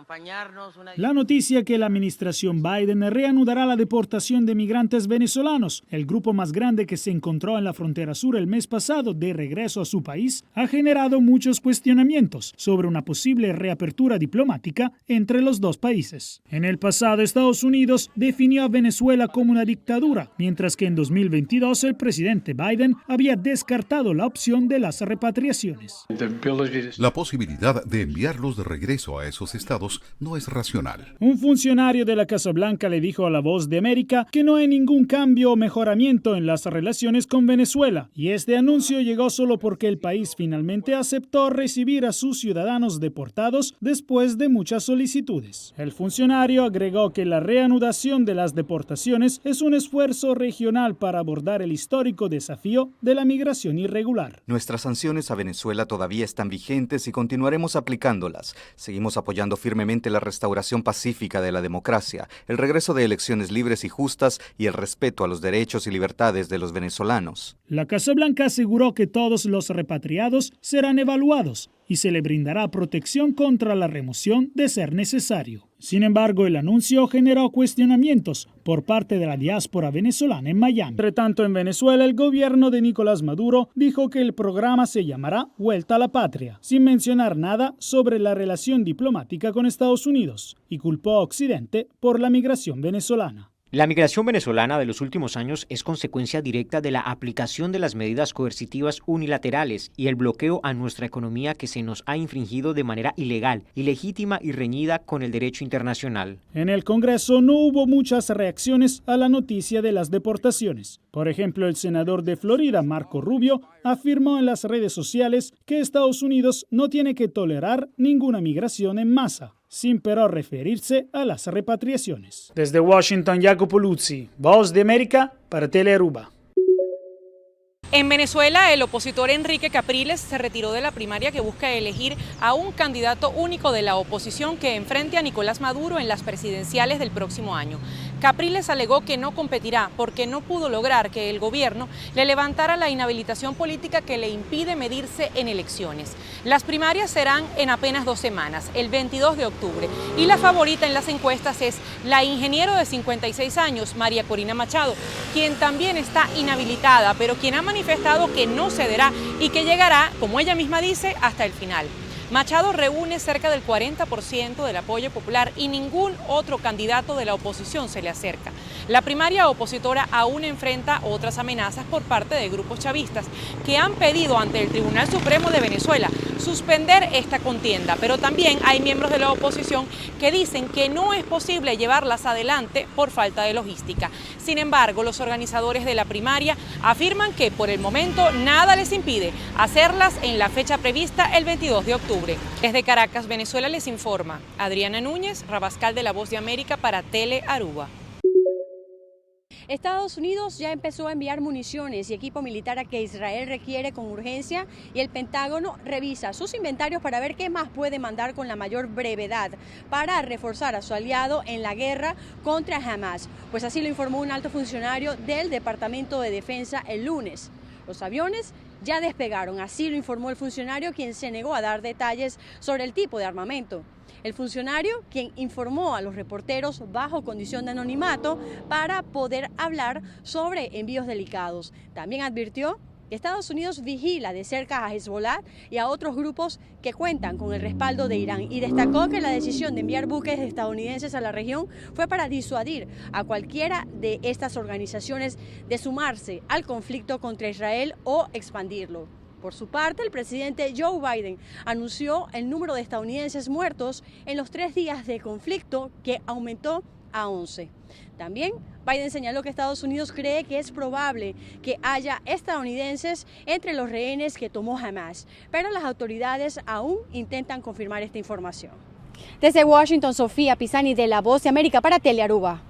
acompañarnos. La noticia que la administración Biden reanudará la deportación de migrantes venezolanos, el grupo más grande que se encontró en la frontera sur el mes pasado de regreso a su país, ha generado muchos cuestionamientos sobre una posible reapertura diplomática entre los dos países. En el pasado, Estados Unidos definió a Venezuela como una dictadura, mientras que en 2022 el presidente Biden había descartado la opción de las repatriaciones. La posibilidad de enviarlos de regreso a esos estados no es racional. Un funcionario de la Casa Blanca le dijo a La Voz de América que no hay ningún cambio o mejoramiento en las relaciones con Venezuela, y este anuncio llegó solo porque el país finalmente aceptó recibir a sus ciudadanos deportados después de muchas solicitudes. El funcionario agregó que la reanudación de las deportaciones es un esfuerzo regional para abordar el histórico desafío de la migración irregular. Nuestras sanciones a Venezuela todavía están vigentes y continuaremos aplicándolas. Seguimos apoyando firmemente la restauración pacífica de la democracia, el regreso de elecciones libres y justas y el respeto a los derechos y libertades de los venezolanos. La Casa Blanca aseguró que todos los repatriados serán evaluados y se le brindará protección contra la remoción de ser necesario. Sin embargo, el anuncio generó cuestionamientos por parte de la diáspora venezolana en Miami. Entre tanto, en Venezuela, el gobierno de Nicolás Maduro dijo que el programa se llamará Vuelta a la Patria, sin mencionar nada sobre la relación diplomática con Estados Unidos, y culpó a Occidente por la migración venezolana. La migración venezolana de los últimos años es consecuencia directa de la aplicación de las medidas coercitivas unilaterales y el bloqueo a nuestra economía que se nos ha infringido de manera ilegal, ilegítima y reñida con el derecho internacional. En el Congreso no hubo muchas reacciones a la noticia de las deportaciones. Por ejemplo, el senador de Florida, Marco Rubio, afirmó en las redes sociales que Estados Unidos no tiene que tolerar ninguna migración en masa, sin pero referirse a las repatriaciones. Desde Washington, Jacopo Luzzi, Voz de América para Telearuba. En Venezuela, el opositor Enrique Capriles se retiró de la primaria que busca elegir a un candidato único de la oposición que enfrente a Nicolás Maduro en las presidenciales del próximo año. Capriles alegó que no competirá porque no pudo lograr que el gobierno le levantara la inhabilitación política que le impide medirse en elecciones. Las primarias serán en apenas 2 semanas, el 22 de octubre, y la favorita en las encuestas es la ingeniero de 56 años, María Corina Machado, quien también está inhabilitada, pero quien ha manifestado que no cederá y que llegará, como ella misma dice, hasta el final. Machado reúne cerca del 40% del apoyo popular y ningún otro candidato de la oposición se le acerca. La primaria opositora aún enfrenta otras amenazas por parte de grupos chavistas que han pedido ante el Tribunal Supremo de Venezuela suspender esta contienda, pero también hay miembros de la oposición que dicen que no es posible llevarlas adelante por falta de logística. Sin embargo, los organizadores de la primaria afirman que por el momento nada les impide hacerlas en la fecha prevista el 22 de octubre. Desde Caracas, Venezuela, les informa Adriana Núñez, Rabascal de La Voz de América para Telearuba. Estados Unidos ya empezó a enviar municiones y equipo militar a que Israel requiere con urgencia y el Pentágono revisa sus inventarios para ver qué más puede mandar con la mayor brevedad para reforzar a su aliado en la guerra contra Hamas. Pues así lo informó un alto funcionario del Departamento de Defensa el lunes. Los aviones ya despegaron, así lo informó el funcionario, quien se negó a dar detalles sobre el tipo de armamento. El funcionario, quien informó a los reporteros bajo condición de anonimato para poder hablar sobre envíos delicados. También advirtió que Estados Unidos vigila de cerca a Hezbollah y a otros grupos que cuentan con el respaldo de Irán, y destacó que la decisión de enviar buques estadounidenses a la región fue para disuadir a cualquiera de estas organizaciones de sumarse al conflicto contra Israel o expandirlo. Por su parte, el presidente Joe Biden anunció el número de estadounidenses muertos en los 3 días de conflicto, que aumentó a 11. También Biden señaló que Estados Unidos cree que es probable que haya estadounidenses entre los rehenes que tomó Hamas, pero las autoridades aún intentan confirmar esta información. Desde Washington, Sofía Pisani de La Voz de América para Telearuba.